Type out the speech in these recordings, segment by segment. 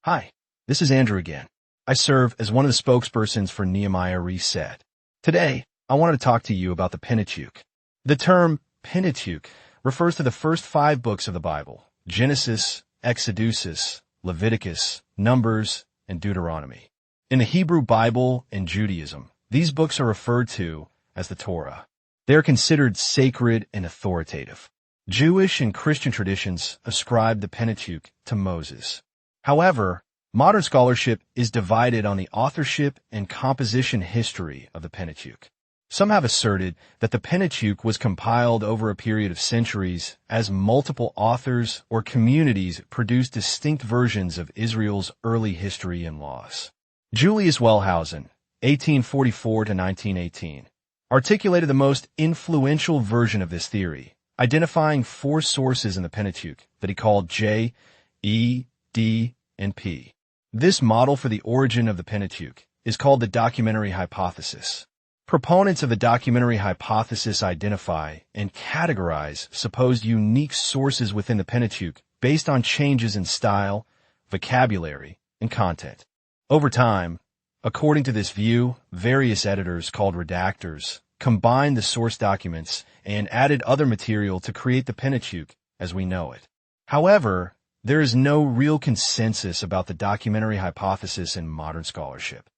Hi, this is Andrew again. I serve as one of the spokespersons for Nehemiah Reset. Today, I wanted to talk to you about the Pentateuch. The term Pentateuch refers to the first 5 books of the Bible: Genesis, Exodus, Leviticus, Numbers, and Deuteronomy. In the Hebrew Bible and Judaism, these books are referred to as the Torah. They are considered sacred and authoritative. Jewish and Christian traditions ascribe the Pentateuch to Moses. However, modern scholarship is divided on the authorship and composition history of the Pentateuch. Some have asserted that the Pentateuch was compiled over a period of centuries as multiple authors or communities produced distinct versions of Israel's early history and laws. Julius Wellhausen, 1844 to 1918, articulated the most influential version of this theory, identifying 4 sources in the Pentateuch that he called J, E, D, and P. This model for the origin of the Pentateuch is called the documentary hypothesis. Proponents of the documentary hypothesis identify and categorize supposed unique sources within the Pentateuch based on changes in style, vocabulary, and content. Over time, according to this view, various editors called redactors combined the source documents and added other material to create the Pentateuch as we know it. However, there is no real consensus about the documentary hypothesis in modern scholarship.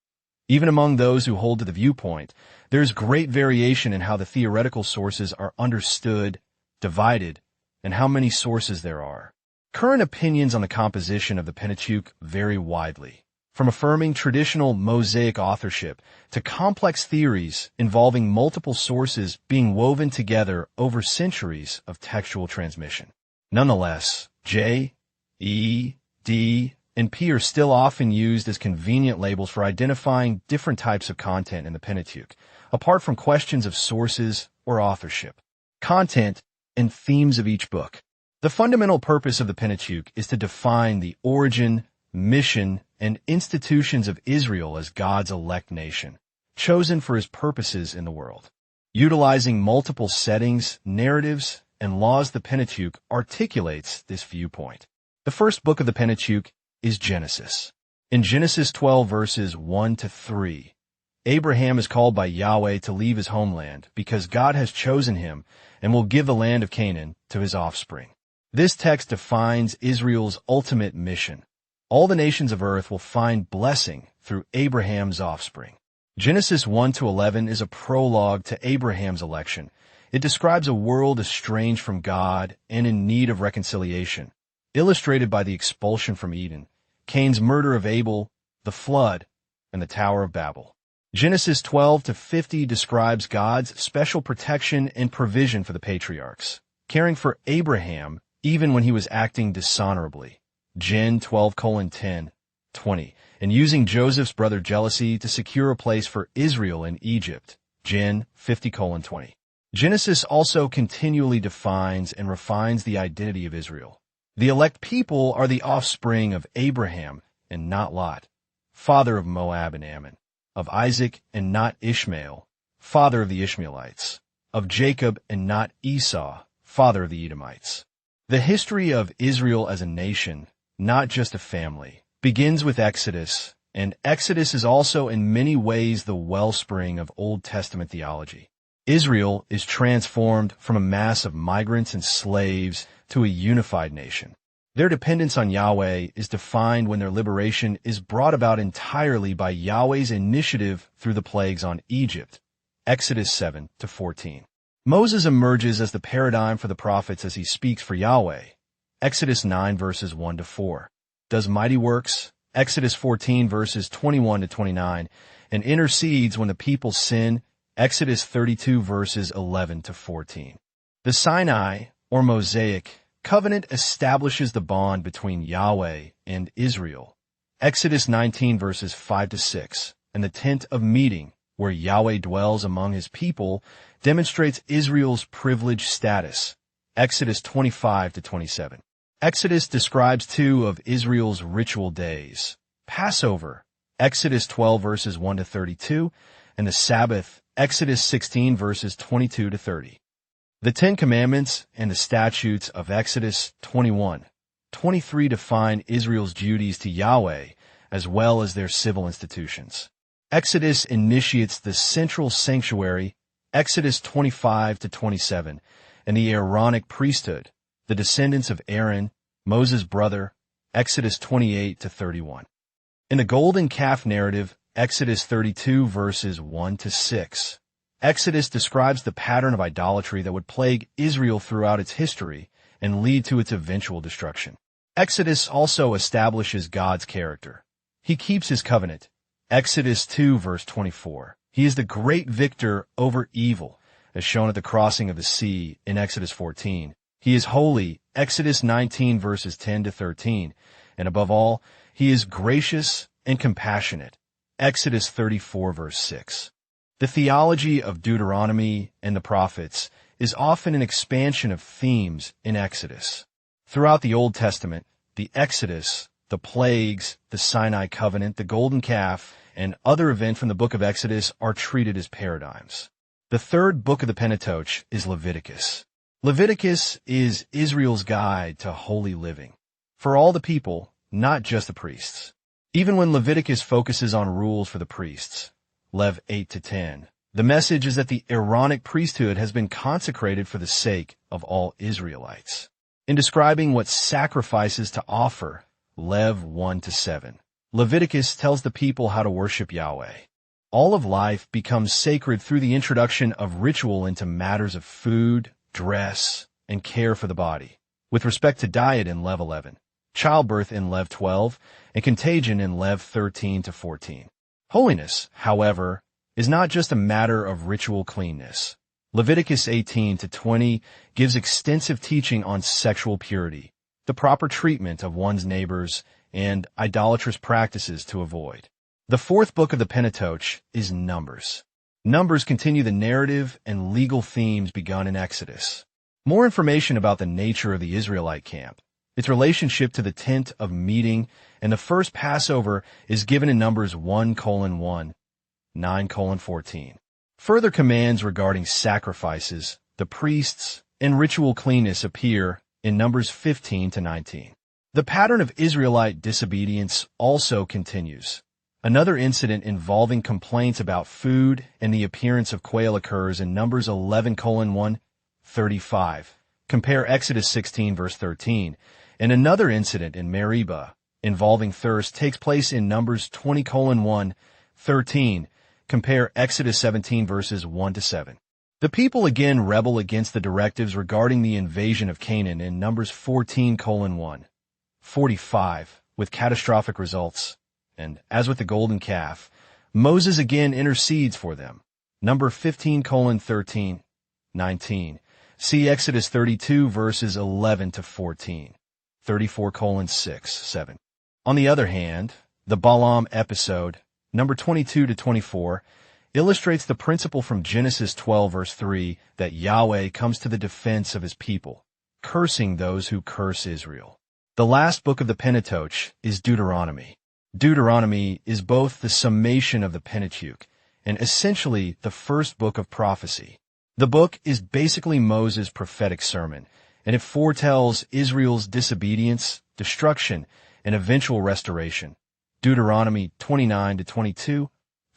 Even among those who hold to the viewpoint, there is great variation in how the theoretical sources are understood, divided, and how many sources there are. Current opinions on the composition of the Pentateuch vary widely, from affirming traditional Mosaic authorship to complex theories involving multiple sources being woven together over centuries of textual transmission. Nonetheless, J, E, D, and P are still often used as convenient labels for identifying different types of content in the Pentateuch, apart from questions of sources or authorship. Content and themes of each book. The fundamental purpose of the Pentateuch is to define the origin, mission, and institutions of Israel as God's elect nation, chosen for his purposes in the world. Utilizing multiple settings, narratives, and laws, the Pentateuch articulates this viewpoint. The first book of the Pentateuch is Genesis. In Genesis 12 verses 1 to 3, Abraham is called by Yahweh to leave his homeland because God has chosen him and will give the land of Canaan to his offspring. This text defines Israel's ultimate mission. All the nations of earth will find blessing through Abraham's offspring. Genesis 1 to 11 is a prologue to Abraham's election. It describes a world estranged from God and in need of reconciliation, illustrated by the expulsion from Eden, Cain's murder of Abel, the flood, and the Tower of Babel. Genesis 12 to 50 describes God's special protection and provision for the patriarchs, caring for Abraham even when he was acting dishonorably, Gen 12:10, 20, and using Joseph's brother jealousy to secure a place for Israel in Egypt, Gen 50:20. Genesis also continually defines and refines the identity of Israel. The elect people are the offspring of Abraham and not Lot, father of Moab and Ammon, of Isaac and not Ishmael, father of the Ishmaelites, of Jacob and not Esau, father of the Edomites. The history of Israel as a nation, not just a family, begins with Exodus, and Exodus is also in many ways the wellspring of Old Testament theology. Israel is transformed from a mass of migrants and slaves to a unified nation. Their dependence on Yahweh is defined when their liberation is brought about entirely by Yahweh's initiative through the plagues on Egypt, Exodus 7 to 14. Moses emerges as the paradigm for the prophets as he speaks for Yahweh, Exodus 9 verses 1 to 4, does mighty works, Exodus 14 verses 21 to 29, and intercedes when the people sin, Exodus 32 verses 11 to 14. The Sinai, or Mosaic, covenant establishes the bond between Yahweh and Israel, Exodus 19 verses 5 to 6, and the tent of meeting, where Yahweh dwells among his people, demonstrates Israel's privileged status, Exodus 25 to 27. Exodus describes 2 of Israel's ritual days, Passover, Exodus 12 verses 1 to 32, and the Sabbath, Exodus 16 verses 22 to 30. The Ten Commandments and the statutes of Exodus 21:23 define Israel's duties to Yahweh as well as their civil institutions. Exodus initiates the central sanctuary, Exodus 25-27, and the Aaronic priesthood, the descendants of Aaron, Moses' brother, Exodus 28-31. In the golden calf narrative, Exodus 32 verses 1-6, Exodus describes the pattern of idolatry that would plague Israel throughout its history and lead to its eventual destruction. Exodus also establishes God's character. He keeps his covenant. Exodus 2 verse 24. He is the great victor over evil, as shown at the crossing of the sea in Exodus 14. He is holy, Exodus 19 verses 10-13. And above all, he is gracious and compassionate, Exodus 34 verse 6. The theology of Deuteronomy and the prophets is often an expansion of themes in Exodus. Throughout the Old Testament, the Exodus, the plagues, the Sinai covenant, the golden calf, and other events from the book of Exodus are treated as paradigms. The third book of the Pentateuch is Leviticus. Leviticus is Israel's guide to holy living, for all the people, not just the priests. Even when Leviticus focuses on rules for the priests, Lev 8-10, the message is that the Aaronic priesthood has been consecrated for the sake of all Israelites. In describing what sacrifices to offer, Lev 1-7, Leviticus tells the people how to worship Yahweh. All of life becomes sacred through the introduction of ritual into matters of food, dress, and care for the body, with respect to diet in Lev 11, childbirth in Lev 12, and contagion in Lev 13-14. Holiness, however, is not just a matter of ritual cleanness. Leviticus 18-20 gives extensive teaching on sexual purity, the proper treatment of one's neighbors, and idolatrous practices to avoid. The fourth book of the Pentateuch is Numbers. Numbers continue the narrative and legal themes begun in Exodus. More information about the nature of the Israelite camp, its relationship to the tent of meeting, and the first Passover is given in Numbers 1:1, 9:14. Further commands regarding sacrifices, the priests, and ritual cleanness appear in Numbers 15-19. The pattern of Israelite disobedience also continues. Another incident involving complaints about food and the appearance of quail occurs in Numbers 11:1-35. Compare Exodus 16 verse 13. And another incident in Meribah involving thirst takes place in Numbers 20:1-13. Compare Exodus 17 verses 1-7. The people again rebel against the directives regarding the invasion of Canaan in Numbers 14:1-45, with catastrophic results. And as with the golden calf, Moses again intercedes for them. Number 15:13-19. See Exodus 32 verses 11-14. 34:6-7. On the other hand, the Balaam episode, number 22-24, illustrates the principle from Genesis 12 verse 3 that Yahweh comes to the defense of his people, cursing those who curse Israel. The last book of the Pentateuch is Deuteronomy. Deuteronomy is both the summation of the Pentateuch and essentially the first book of prophecy. The book is basically Moses' prophetic sermon, and it foretells Israel's disobedience, destruction, and eventual restoration. Deuteronomy 29-22,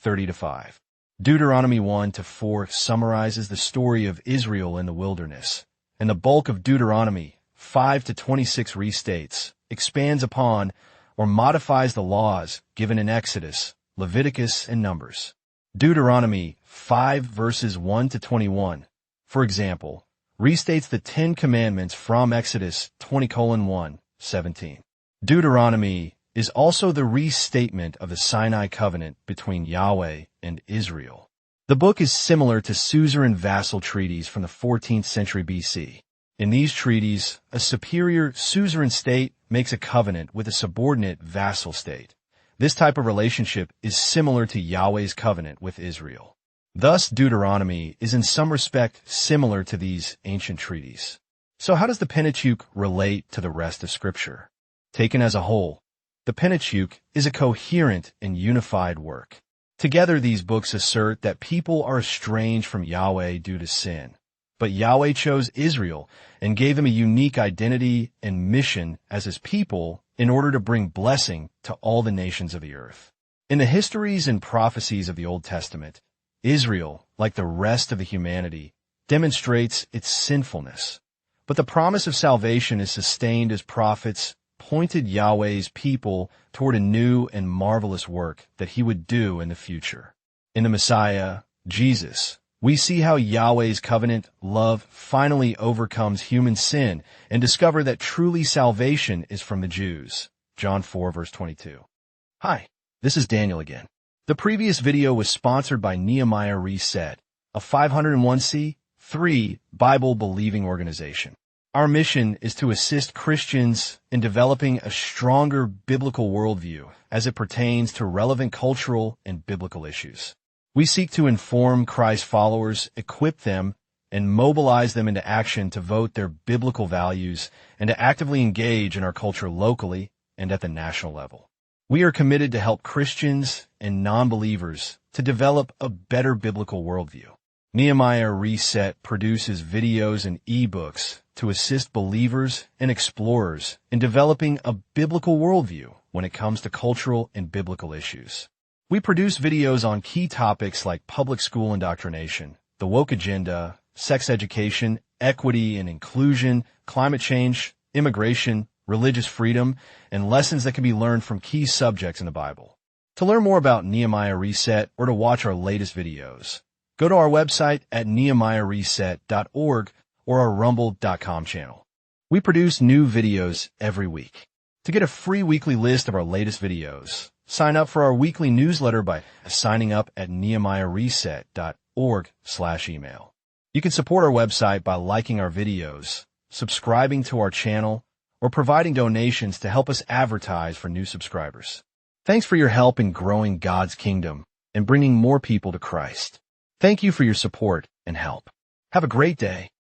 30-5. Deuteronomy 1-4 summarizes the story of Israel in the wilderness, and the bulk of Deuteronomy 5-26 restates, expands upon, or modifies the laws given in Exodus, Leviticus, and Numbers. Deuteronomy 5 verses 1-21, for example, restates the Ten Commandments from Exodus 20:1-17. Deuteronomy is also the restatement of the Sinai covenant between Yahweh and Israel. The book is similar to suzerain vassal treaties from the 14th century BC. In these treaties, a superior suzerain state makes a covenant with a subordinate vassal state. This type of relationship is similar to Yahweh's covenant with Israel. Thus, Deuteronomy is in some respect similar to these ancient treaties. So how does the Pentateuch relate to the rest of Scripture? Taken as a whole, the Pentateuch is a coherent and unified work. Together, these books assert that people are estranged from Yahweh due to sin. But Yahweh chose Israel and gave them a unique identity and mission as his people in order to bring blessing to all the nations of the earth. In the histories and prophecies of the Old Testament, Israel, like the rest of the humanity, demonstrates its sinfulness. But the promise of salvation is sustained as prophets pointed Yahweh's people toward a new and marvelous work that he would do in the future. In the Messiah, Jesus, we see how Yahweh's covenant love finally overcomes human sin and discover that truly salvation is from the Jews. John 4, verse 22. Hi, this is Daniel again. The previous video was sponsored by Nehemiah Reset, a 501c3 Bible-believing organization. Our mission is to assist Christians in developing a stronger biblical worldview as it pertains to relevant cultural and biblical issues. We seek to inform Christ followers, equip them, and mobilize them into action to vote their biblical values and to actively engage in our culture locally and at the national level. We are committed to help Christians and non-believers to develop a better biblical worldview. Nehemiah Reset produces videos and ebooks to assist believers and explorers in developing a biblical worldview when it comes to cultural and biblical issues. We produce videos on key topics like public school indoctrination, the woke agenda, sex education, equity and inclusion, climate change, immigration, religious freedom, and lessons that can be learned from key subjects in the Bible. To learn more about Nehemiah Reset or to watch our latest videos, go to our website at nehemiahreset.org or our rumble.com channel. We produce new videos every week. To get a free weekly list of our latest videos, sign up for our weekly newsletter by signing up at nehemiahreset.org/email. You can support our website by liking our videos, subscribing to our channel, or providing donations to help us advertise for new subscribers. Thanks for your help in growing God's kingdom and bringing more people to Christ. Thank you for your support and help. Have a great day.